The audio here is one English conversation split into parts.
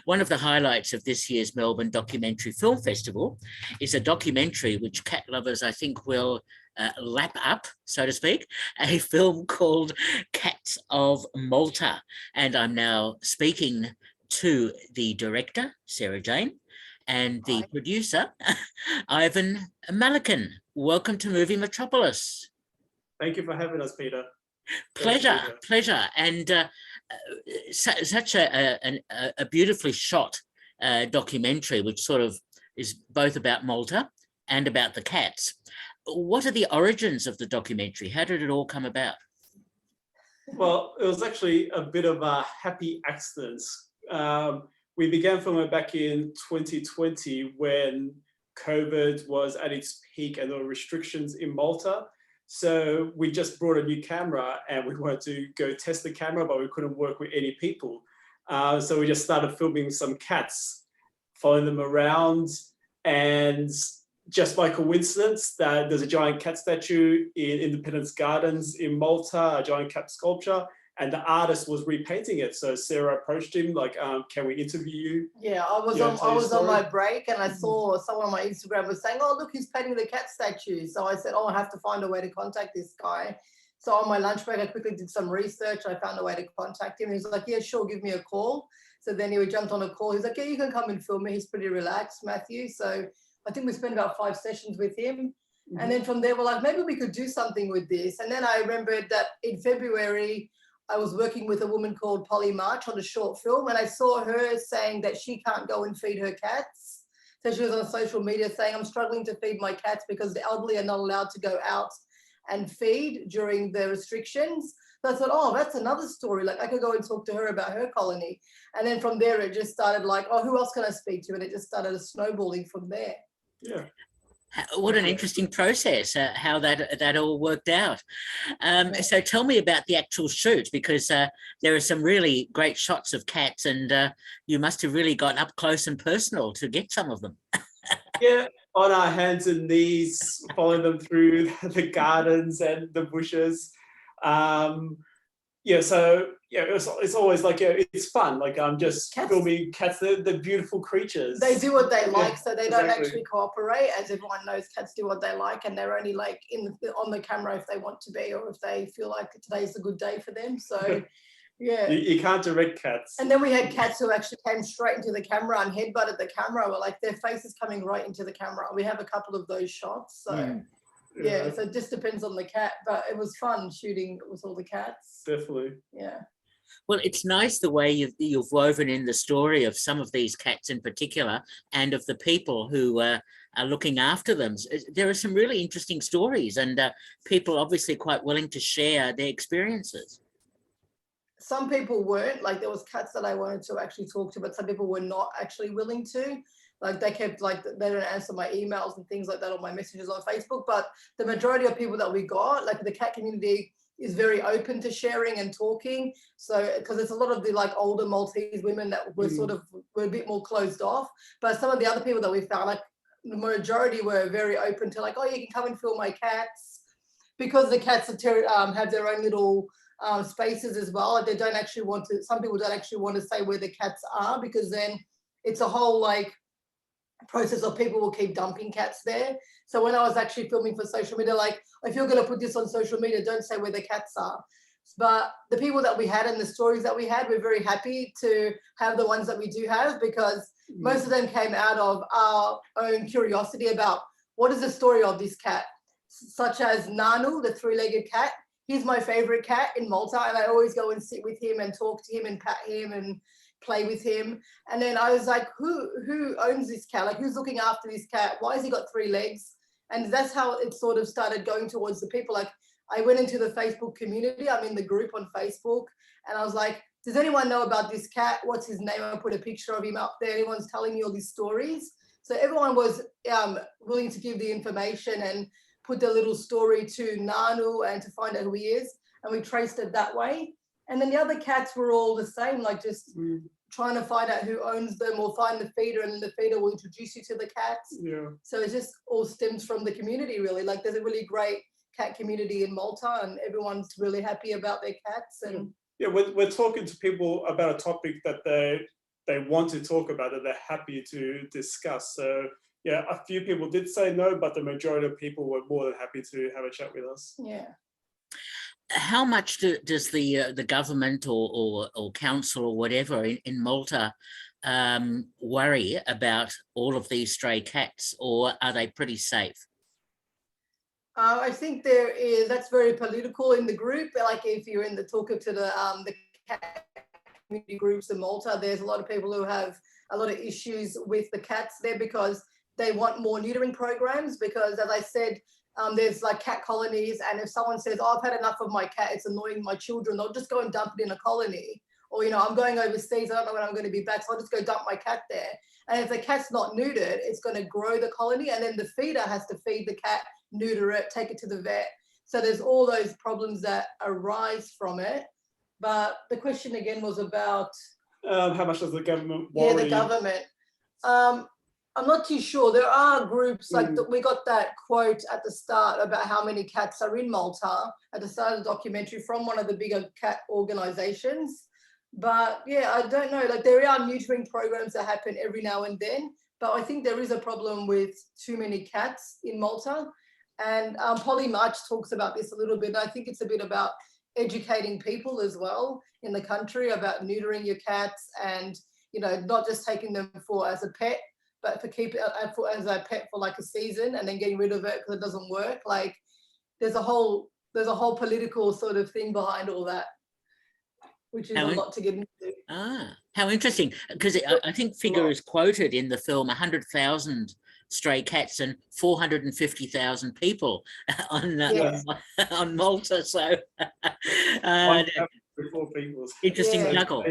One of the highlights of this year's Melbourne Documentary Film Festival is a documentary which cat lovers, I think, will lap up, so to speak, a film called Cats of Malta. And I'm now speaking to the director, Sarah Jayne, and the producer, Ivan Malekin. Welcome to Movie Metropolis. Thank you for having us, Peter. Pleasure. And such a beautifully shot documentary, which sort of is both about Malta and about the cats. What are the origins of the documentary? How did it all come about? Well, it was actually a bit of a happy accident. We began filming back in 2020 when COVID was at its peak and there were restrictions in Malta. So we just brought a new camera and we wanted to go test the camera, but we couldn't work with any people. So we just started filming some cats, following them around, and just by coincidence that there's a giant cat statue in Independence Gardens in Malta, a giant cat sculpture, and the artist was repainting it. So Sarah approached him like, can we interview you? Yeah, I was on my break and I saw someone on my Instagram was saying, oh, look, he's painting the cat statue. So I said, oh, I have to find a way to contact this guy. So on my lunch break, I quickly did some research. I found a way to contact him. He was like, yeah, sure, give me a call. So then he jumped on a call. He's like, yeah, you can come and film me. He's pretty relaxed, Matthew. So I think we spent about 5 sessions with him. Mm-hmm. And then from there, we're like, maybe we could do something with this. And then I remembered that in February, I was working with a woman called Polly March on a short film, and I saw her saying that she can't go and feed her cats. So she was on social media saying, I'm struggling to feed my cats because the elderly are not allowed to go out and feed during the restrictions. So I thought, oh, that's another story. Like I could go and talk to her about her colony. And then from there, it just started like, oh, who else can I speak to? And it just started snowballing from there. Yeah. What an interesting process, how that all worked out. So tell me about the actual shoot, because there are some really great shots of cats and you must have really got up close and personal to get some of them. Yeah, on our hands and knees, following them through the gardens and the bushes. It's always like, it's fun. Like I'm just filming cats. They're beautiful creatures. They do what they like, so they don't actually cooperate. As everyone knows, cats do what they like, and they're only like on the camera if they want to be, or if they feel like today's a good day for them. So, yeah. You can't direct cats. And then we had cats who actually came straight into the camera and headbutted the camera. We're like, their face is coming right into the camera. We have a couple of those shots. So. Yeah, so it just depends on the cat, but it was fun shooting with all the cats. Definitely. Yeah. Well, it's nice the way you've woven in the story of some of these cats in particular and of the people who are looking after them. There are some really interesting stories and people obviously quite willing to share their experiences. Some people weren't, like there was cats that I wanted to actually talk to, but some people were not actually willing to. Like they kept like, they didn't answer my emails and things like that on my messages on Facebook. But the majority of people that we got, like the cat community is very open to sharing and talking. So, because it's a lot of the like older Maltese women that were were a bit more closed off. But some of the other people that we found, like the majority were very open to like, oh, you can come and film my cats. Because the cats have their own little spaces as well. Like they don't actually want to, some people don't actually want to say where the cats are, because then it's a whole like, process of people will keep dumping cats there. So when I was actually filming for social media, like if you're going to put this on social media, don't say where the cats are. But the people that we had and the stories that we had, we're very happy to have the ones that we do have, because most of them came out of our own curiosity about what is the story of this cat, such as Nanu, the 3-legged cat. He's my favorite cat in Malta, and I always go and sit with him and talk to him and pat him and play with him. And then I was like, who owns this cat? Like, who's looking after this cat? Why has he got 3 legs? And that's how it sort of started going towards the people. Like, I went into the Facebook community. I'm in the group on Facebook, and I was like, does anyone know about this cat? What's his name? I put a picture of him up there. Anyone's telling me all these stories? So everyone was willing to give the information and put their little story to Nanu and to find out who he is. And we traced it that way. And then the other cats were all the same, like just trying to find out who owns them or find the feeder, and then the feeder will introduce you to the cats. Yeah. So it just all stems from the community, really. Like there's a really great cat community in Malta, and everyone's really happy about their cats. And we're talking to people about a topic that they they want to talk about it, they're happy to discuss. So yeah, a few people did say no, but the majority of people were more than happy to have a chat with us. Yeah. How much does the government or council or whatever in Malta worry about all of these stray cats, or are they pretty safe? I think that's very political in the group. Like if you're in the talking to the cat community groups in Malta, there's a lot of people who have a lot of issues with the cats there because they want more neutering programs. Because as I said, there's like cat colonies, and if someone says, "Oh, I've had enough of my cat, it's annoying my children," they'll just go and dump it in a colony. Or, I'm going overseas, I don't know when I'm going to be back, so I'll just go dump my cat there. And if the cat's not neutered, it's going to grow the colony, and then the feeder has to feed the cat, neuter it, take it to the vet. So there's all those problems that arise from it. But the question again was about how much does the government worry? Yeah, the government. I'm not too sure. There are groups like we got that quote at the start about how many cats are in Malta at the start of the documentary from one of the bigger cat organizations. But yeah, I don't know. Like there are neutering programs that happen every now and then, but I think there is a problem with too many cats in Malta. And Polly March talks about this a little bit. I think it's a bit about educating people as well in the country about neutering your cats and, not just taking them as a pet, but for keep it as a pet for like a season and then getting rid of it because it doesn't work. Like there's a whole political sort of thing behind all that, which is a lot to get into. How interesting. Because I think figure is quoted in the film 100,000 stray cats and 450,000 people on Malta. So interesting juggle.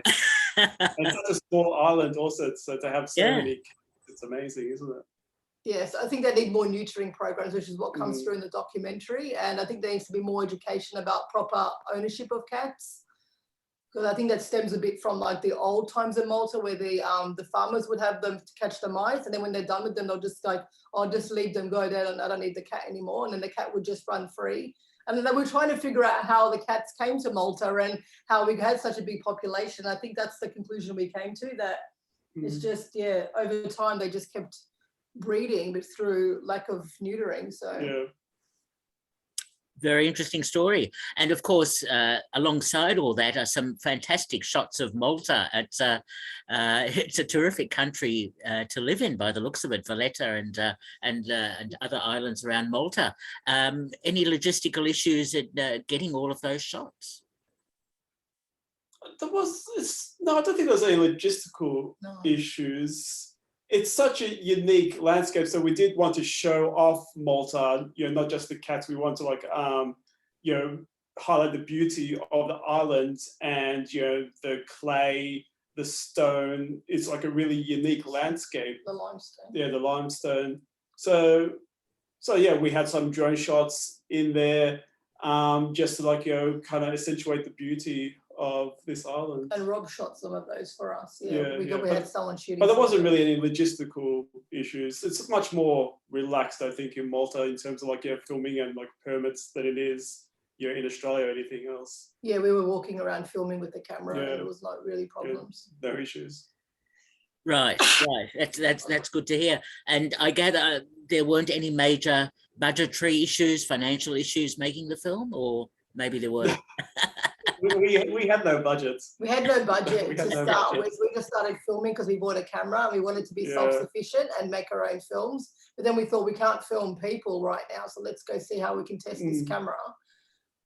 And such a small island also, so to have so many cats, it's amazing, isn't it? Yes, I think they need more neutering programs, which is what comes through in the documentary. And I think there needs to be more education about proper ownership of cats. Because I think that stems a bit from like the old times in Malta where the farmers would have them to catch the mice, and then when they're done with them, they'll just like, "I'll just leave them go there, and I don't need the cat anymore," and then the cat would just run free. And then they were trying to figure out how the cats came to Malta and how we had such a big population. I think that's the conclusion we came to, that it's just, over time they just kept breeding, but through lack of neutering. So very interesting story. And of course, alongside all that are some fantastic shots of Malta. It's a terrific country to live in by the looks of it, Valletta and other islands around Malta. Any logistical issues in getting all of those shots? No, I don't think there was any logistical issues. It's such a unique landscape, so we did want to show off Malta, not just the cats. We want to highlight the beauty of the island and the clay, the stone. It's like a really unique landscape. The limestone. Yeah, the limestone. So yeah, we had some drone shots in there, just to kind of accentuate the beauty of this island. And Rob shot some of those for us. We had someone shooting. But there wasn't really any logistical issues. It's much more relaxed, I think, in Malta in terms of filming and permits than it is in Australia or anything else. Yeah, we were walking around filming with the camera and it was not really problems. No issues. Right. That's good to hear. And I gather there weren't any major budgetary issues, financial issues making the film, or maybe there were. We had no budgets. We had no budget to start with. We just started filming because we bought a camera and we wanted to be self-sufficient and make our own films. But then we thought we can't film people right now, so let's go see how we can test this camera.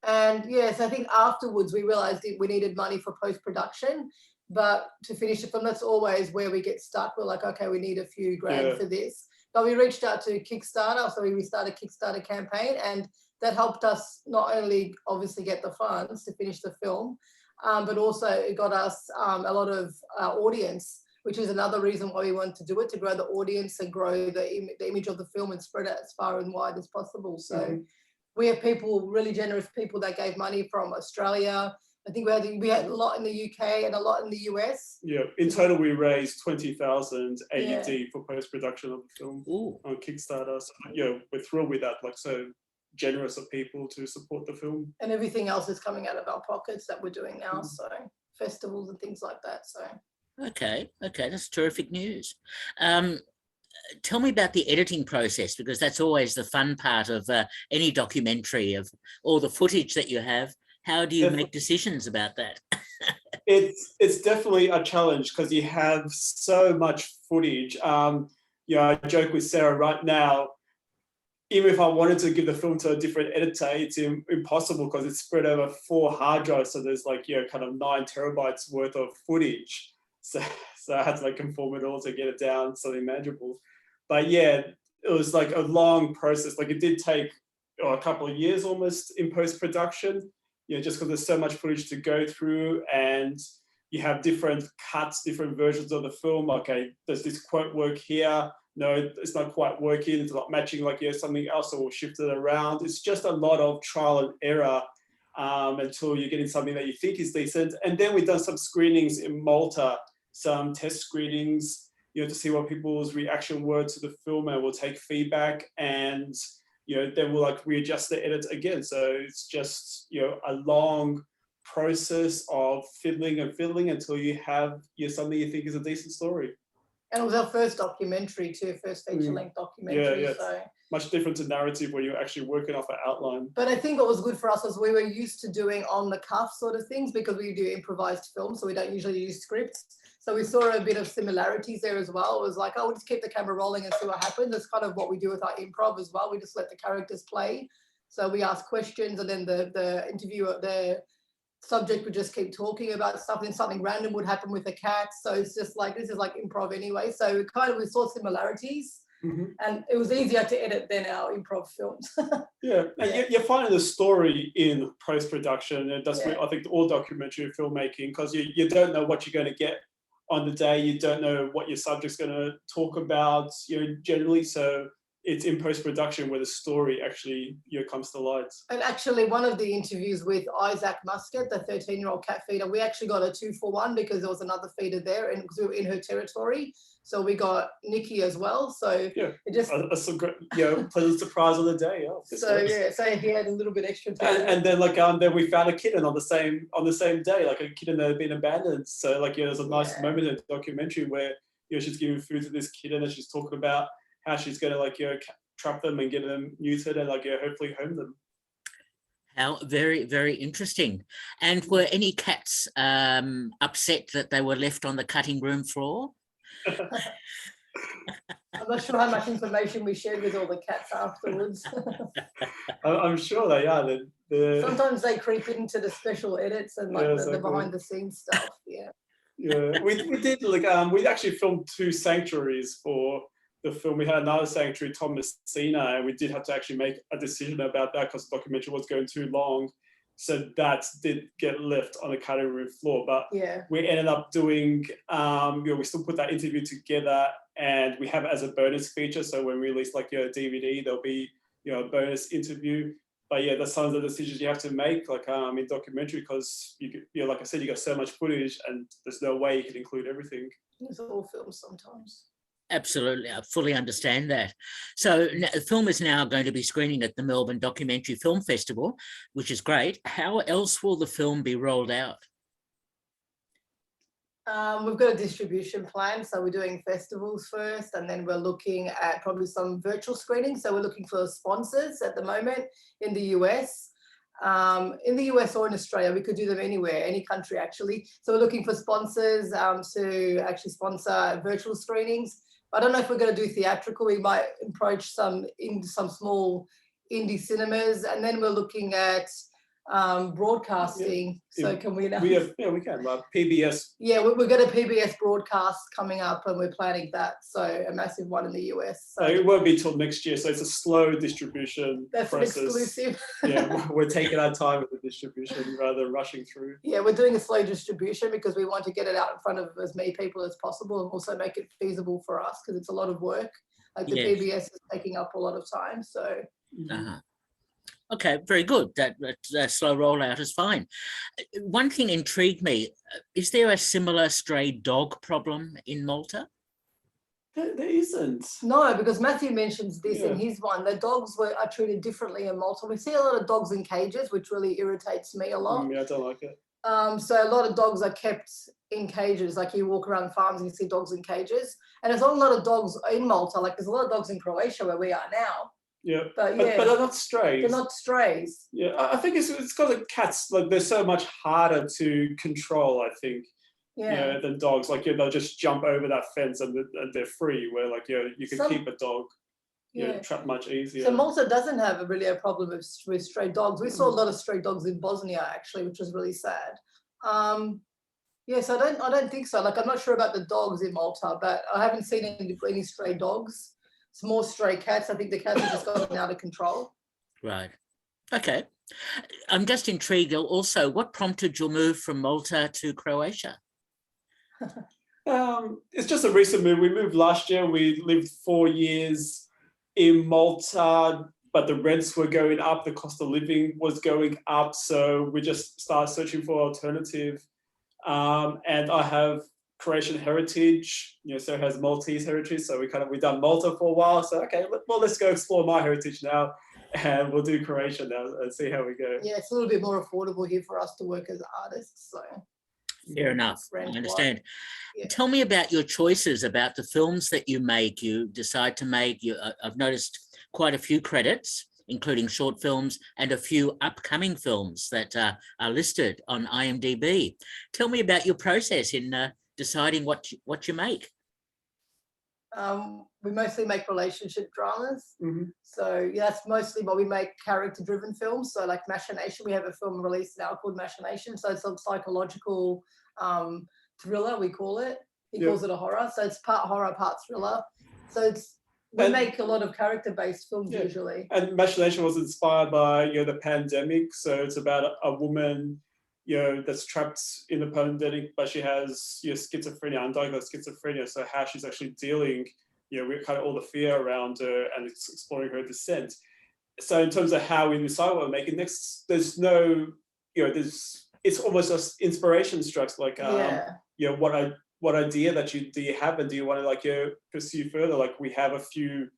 And yes, I think afterwards we realized we needed money for post-production, but to finish the film, that's always where we get stuck. We're like, okay, we need a few grand for this. But we reached out to Kickstarter, so we started a Kickstarter campaign, and that helped us not only obviously get the funds to finish the film, but also it got us a lot of audience, which is another reason why we wanted to do it, to grow the audience and grow the image of the film and spread it as far and wide as possible. So we have people, really generous people that gave money from Australia. I think we had a lot in the UK and a lot in the US. Yeah, in total we raised 20,000 AUD for post-production of the film on Kickstarter. So we're thrilled with that. So generous of people to support the film. And everything else is coming out of our pockets that we're doing now. So festivals and things like that. So Okay, that's terrific news. Tell me about the editing process, because that's always the fun part of any documentary, of all the footage that you have. How do you make decisions about that? It's definitely a challenge because you have so much footage. I joke with Sarah right now, even if I wanted to give the film to a different editor, it's impossible because it's spread over 4 hard drives. So there's kind of 9 terabytes worth of footage. So I had to conform it all to get it down something manageable. But yeah, it was a long process. It did take a couple of years almost in post-production, just because there's so much footage to go through, and you have different cuts, different versions of the film. Okay, does this quote work here? No, it's not quite working. It's not matching something else, so we'll shift it around. It's just a lot of trial and error until you're getting something that you think is decent. And then we've done some screenings in Malta, some test screenings, to see what people's reaction were to the film, and we'll take feedback, and then we'll readjust the edits again. So it's just a long process of fiddling until you have something you think is a decent story. And it was our first documentary too, first feature-length documentary. Yeah. So much different to narrative where you're actually working off an outline. But I think what was good for us was we were used to doing on-the-cuff sort of things, because we do improvised films, so we don't usually use scripts. So we saw a bit of similarities there as well. It was we'll just keep the camera rolling and see what happens. That's kind of what we do with our improv as well. We just let the characters play. So we ask questions, and then the interviewer, the subject would just keep talking about stuff, and then something random would happen with a cat. So it's just this is improv anyway. So we saw similarities. Mm-hmm. And it was easier to edit than our improv films. Yeah, and you're finding the story in post-production, and that's what I think all documentary filmmaking, because you don't know what you're going to get on the day. You don't know what your subject's going to talk about, generally. So it's in post-production where the story actually comes to light. And actually, one of the interviews with Isaac Muscat, the 13-year-old cat feeder, we actually got a 2-for-1 because there was another feeder there, and because we were in her territory. So we got Nikki as well. So it just some great, pleasant surprise on the day. So he had a little bit extra time. And then then we found a kitten on the same day, a kitten that had been abandoned. So there's a nice moment in the documentary where she's giving food to this kitten, and she's talking about how she's going to trap them and get them neutered and hopefully home them. How very, very interesting. And were any cats upset that they were left on the cutting room floor? I'm not sure how much information we shared with all the cats afterwards. I'm sure they are. Sometimes they creep into the special edits and the behind the scenes stuff. Yeah. Yeah, we did we actually filmed 2 sanctuaries for the film. We had another sanctuary, Tom Messina, and we did have to actually make a decision about that because the documentary was going too long. So that did get left on the cutting room floor, but we ended up doing, we still put that interview together, and we have it as a bonus feature. So when we release your DVD, there'll be a bonus interview. But that's some of the decisions you have to make, in documentary, because like I said, you got so much footage, and there's no way you can include everything. It's all films sometimes. Absolutely, I fully understand that. So the film is now going to be screening at the Melbourne Documentary Film Festival, which is great. How else will the film be rolled out? We've got a distribution plan. So we're doing festivals first, and then we're looking at probably some virtual screenings. So we're looking for sponsors at the moment in the US. In the US or in Australia, we could do them anywhere, any country actually. So we're looking for sponsors to actually sponsor virtual screenings. I don't know if we're going to do theatrical. We might approach some small indie cinemas, and then we're looking at broadcasting. So can we? We can. PBS. Yeah, we've got a PBS broadcast coming up, and we're planning that. So a massive one in the US. So it won't be till next year. So it's a slow distribution process. That's an exclusive. We're taking our time with the distribution rather than rushing through. Yeah, we're doing a slow distribution because we want to get it out in front of as many people as possible, and also make it feasible for us because it's a lot of work. The PBS is taking up a lot of time. So. Okay, very good. That slow rollout is fine. One thing intrigued me. Is there a similar stray dog problem in Malta? There isn't. No, because Matthew mentions this in his one. The dogs are treated differently in Malta. We see a lot of dogs in cages, which really irritates me a lot. I don't like it. So a lot of dogs are kept in cages. Like you walk around farms and you see dogs in cages. And there's not a lot of dogs in Malta. Like there's a lot of dogs in Croatia where we are now. Yeah, But but they're not strays. they're not strays. Yeah, I think it's because the cats, like they're so much harder to control, I think, Yeah. than dogs. Like, they'll just jump over that fence and they're free, where like, you can keep a dog, trapped much easier. So Malta doesn't have really a problem with stray dogs. We saw a lot of stray dogs in Bosnia, actually, which was really sad. Yes, I don't think so. Like, I'm not sure about the dogs in Malta, but I haven't seen any stray dogs. It's more stray cats. I think the cats have just gotten out of control. Right. Okay. I'm just intrigued also, what prompted your move from Malta to Croatia? It's just a recent move. We moved last year. We lived 4 years in Malta, but the rents were going up. The cost of living was going up. So we just started searching for alternative. And I have Croatian heritage, so has Maltese heritage. So we've done Malta for a while. So, okay, let's go explore my heritage now, and we'll do Croatia now and see how we go. Yeah, it's a little bit more affordable here for us to work as artists. So fair enough. I understand. Yeah. Tell me about your choices, about the films that you make. You decide to make. I've noticed quite a few credits, including short films and a few upcoming films that are listed on IMDb. Tell me about your process in deciding what you make. We mostly make relationship dramas. Mm-hmm. So yeah, that's mostly what we make, character-driven films. So like Machination, we have a film released now called Machination. So it's a psychological thriller, we call it. He calls it a horror. So it's part horror, part thriller. So we make a lot of character-based films usually. And Machination was inspired by the pandemic. So it's about a woman that's trapped in the pandemic, but she has schizophrenia, undiagnosed schizophrenia. So how she's actually dealing, with kind of all the fear around her and exploring her descent. So in terms of how we decide what we're making next, there's no, it's almost just inspiration strikes. Like, what idea that do you have, and do you want to pursue further? Like we have a few,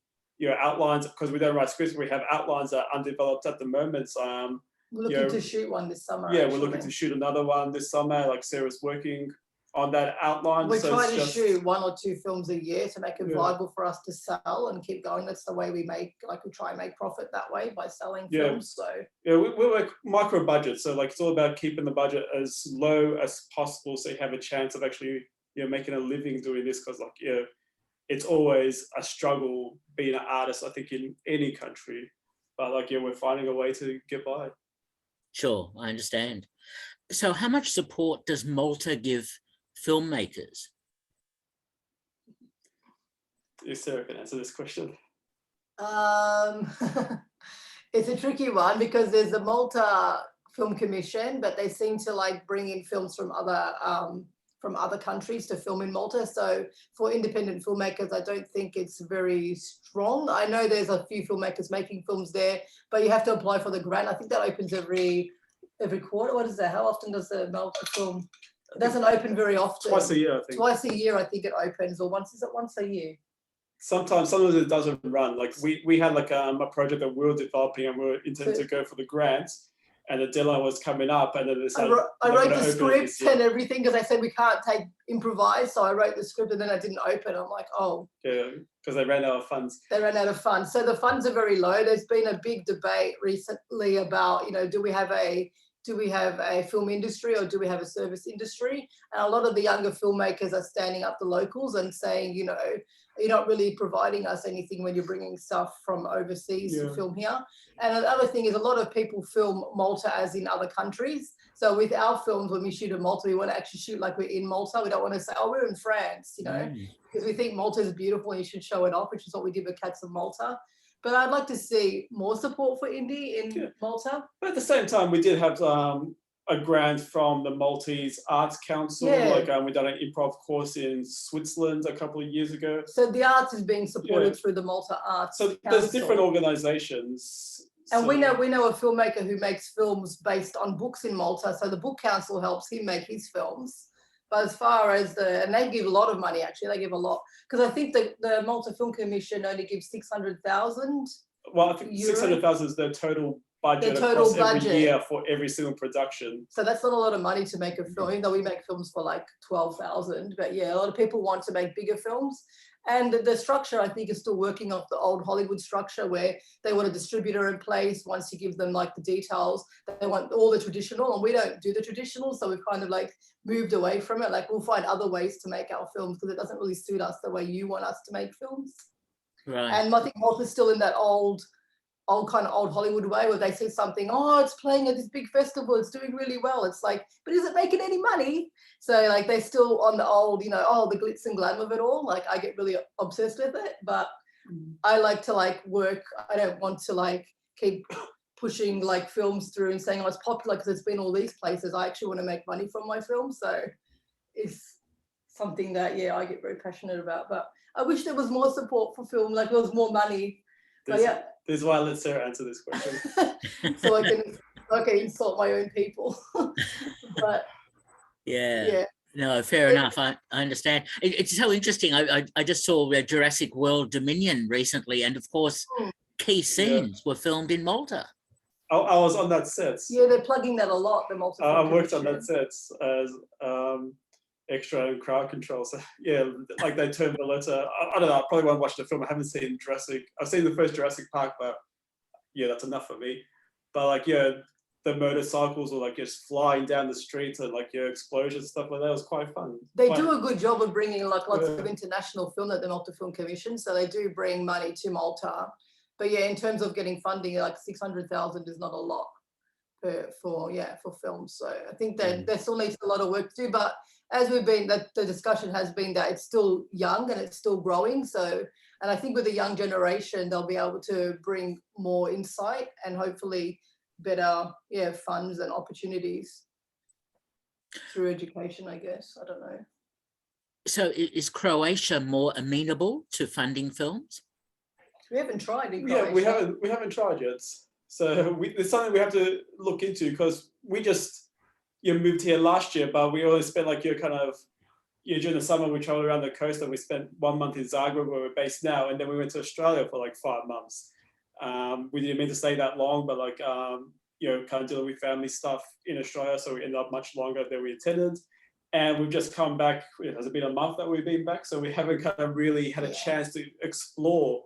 outlines, because we don't write scripts. We have outlines that are undeveloped at the moment. We're looking to shoot one this summer. Yeah, we're looking to shoot another one this summer. Like Sarah's working on that outline. We're trying to shoot 1 or 2 films a year to make it viable for us to sell and keep going. That's the way we make, we try and make profit that way, by selling films. So we work micro budget. So it's all about keeping the budget as low as possible, so you have a chance of actually making a living doing this, because it's always a struggle being an artist, I think, in any country. But we're finding a way to get by. Sure, I understand. So how much support does Malta give filmmakers? If Sarah can answer this question. It's a tricky one, because there's the Malta Film Commission, but they seem to bring in films from other countries to film in Malta. So for independent filmmakers, I don't think it's very strong. I know there's a few filmmakers making films there, but you have to apply for the grant. I think that opens every quarter. What is that? How often does the Malta film? It doesn't open very often. Twice a year, I think. Twice a year, I think it opens, or once a year? Sometimes it doesn't run. We had a project that we were developing, and we were intending to go for the grant, and the deadline was coming up, and then I wrote the script and everything, because I said we can't improvise. So I wrote the script and then I didn't open. I'm like, oh. Yeah, because they ran out of funds. They ran out of funds. So the funds are very low. There's been a big debate recently about, do we have a film industry, or do we have a service industry? And a lot of the younger filmmakers are standing up to locals and saying, you're not really providing us anything when you're bringing stuff from overseas to film here. And the other thing is, a lot of people film Malta as in other countries. So with our films, when we shoot in Malta, we want to actually shoot like we're in Malta. We don't want to say, oh, we're in France, because we think Malta is beautiful and you should show it off, which is what we did with Cats of Malta. But I'd like to see more support for indie in Malta. But at the same time, we did have a grant from the Maltese Arts Council. We done an improv course in Switzerland a couple of years ago. So the arts is being supported through the Malta Arts Council. There's different organisations. And we know a filmmaker who makes films based on books in Malta. So the Book Council helps him make his films. But as far as and they give a lot of money, actually, they give a lot. Because I think the Malta Film Commission only gives 600,000. Well, I think 600,000 is their total budget The total across every budget. year for every single production. So that's not a lot of money to make a film, even though we make films for like 12,000. But yeah, a lot of people want to make bigger films. And the structure, I think, is still working off the old Hollywood structure where they want a distributor in place. Once you give them like the details, they want all the traditional, and we don't do the traditional. So we've kind of like moved away from it. Like we'll find other ways to make our films because it doesn't really suit us the way you want us to make films. Right. And I think Malta's still in that old kind of old Hollywood way where they see something, oh, it's playing at this big festival, it's doing really well. It's like, but is it making any money? So like they're still on the old, you know, oh, the glitz and glam of it all. Like I get really obsessed with it, but I like to like work. I don't want to like keep pushing like films through and saying, oh, it's popular because it's been all these places. I actually want to make money from my film. So it's something that, yeah, I get very passionate about, but I wish there was more support for film, like there was more money. But yeah. This is why I let Sarah answer this question. So I can insult my own people. But yeah. No, fair enough. I understand. It's so interesting. I just saw Jurassic World Dominion recently, and of course, key scenes were filmed in Malta. I was on that set. Yeah, they're plugging that a lot. The Malta. I worked on that set as extra and crowd control. So yeah, like they turned the letter. I don't know. I probably won't watch the film. I haven't seen Jurassic. I've seen the first Jurassic Park, but yeah, that's enough for me. But like, yeah, the motorcycles were like just flying down the streets and like, yeah, explosions, stuff like that. It was quite fun. They do a good job of bringing like lots of international film at the Malta Film Commission. So they do bring money to Malta. But yeah, in terms of getting funding, like 600,000 is not a lot for films. So I think that there still needs a lot of work to do. But as we've been, the discussion has been that it's still young and it's still growing. So, and I think with the young generation, they'll be able to bring more insight and hopefully better, funds and opportunities through education, I guess. I don't know. So is Croatia more amenable to funding films? We haven't tried in Croatia. Yeah, we haven't tried yet. So it's something we have to look into because we just moved here last year, but we only spent like during the summer we traveled around the coast and we spent 1 month in Zagreb where we're based now, and then we went to Australia for like 5 months. We didn't mean to stay that long, but like kind of dealing with family stuff in Australia, so we ended up much longer than we intended. And we've just come back. It has been a month that we've been back, so we haven't kind of really had a chance to explore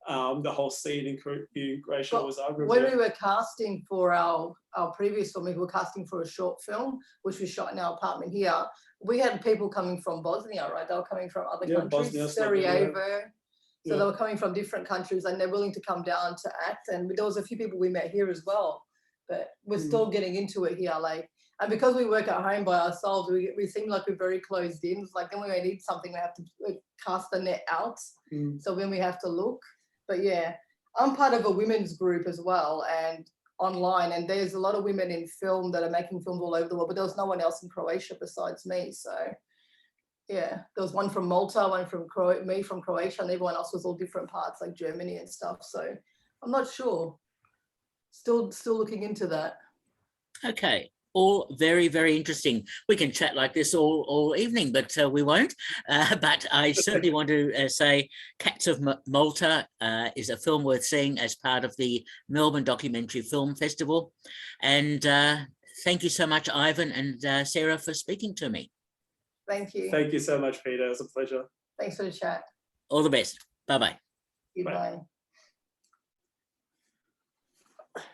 the whole scene in Croatia or Zagreb. When we were casting for our previous film, we were casting for a short film, which we shot in our apartment here. We had people coming from Bosnia, right? They were coming from other countries, Bosnia, Sarajevo. So they were coming from different countries and they're willing to come down to act. And there was a few people we met here as well, but we're still getting into it here. Like, and because we work at home by ourselves, we seem like we're very closed in. It's like then when we need something, we have to cast the net out. So when we have to look. But yeah, I'm part of a women's group as well and online, and there's a lot of women in film that are making films all over the world, but there was no one else in Croatia besides me. So yeah, there was one from Malta, one from me from Croatia, and everyone else was all different parts like Germany and stuff. So I'm not sure. Still looking into that. Okay. All very, very interesting. We can chat like this all evening, but we won't. But I certainly want to say Cats of Malta is a film worth seeing as part of the Melbourne Documentary Film Festival. And thank you so much, Ivan and Sarah, for speaking to me. Thank you. Thank you so much, Peter. It was a pleasure. Thanks for the chat. All the best. Bye-bye. Goodbye. Bye.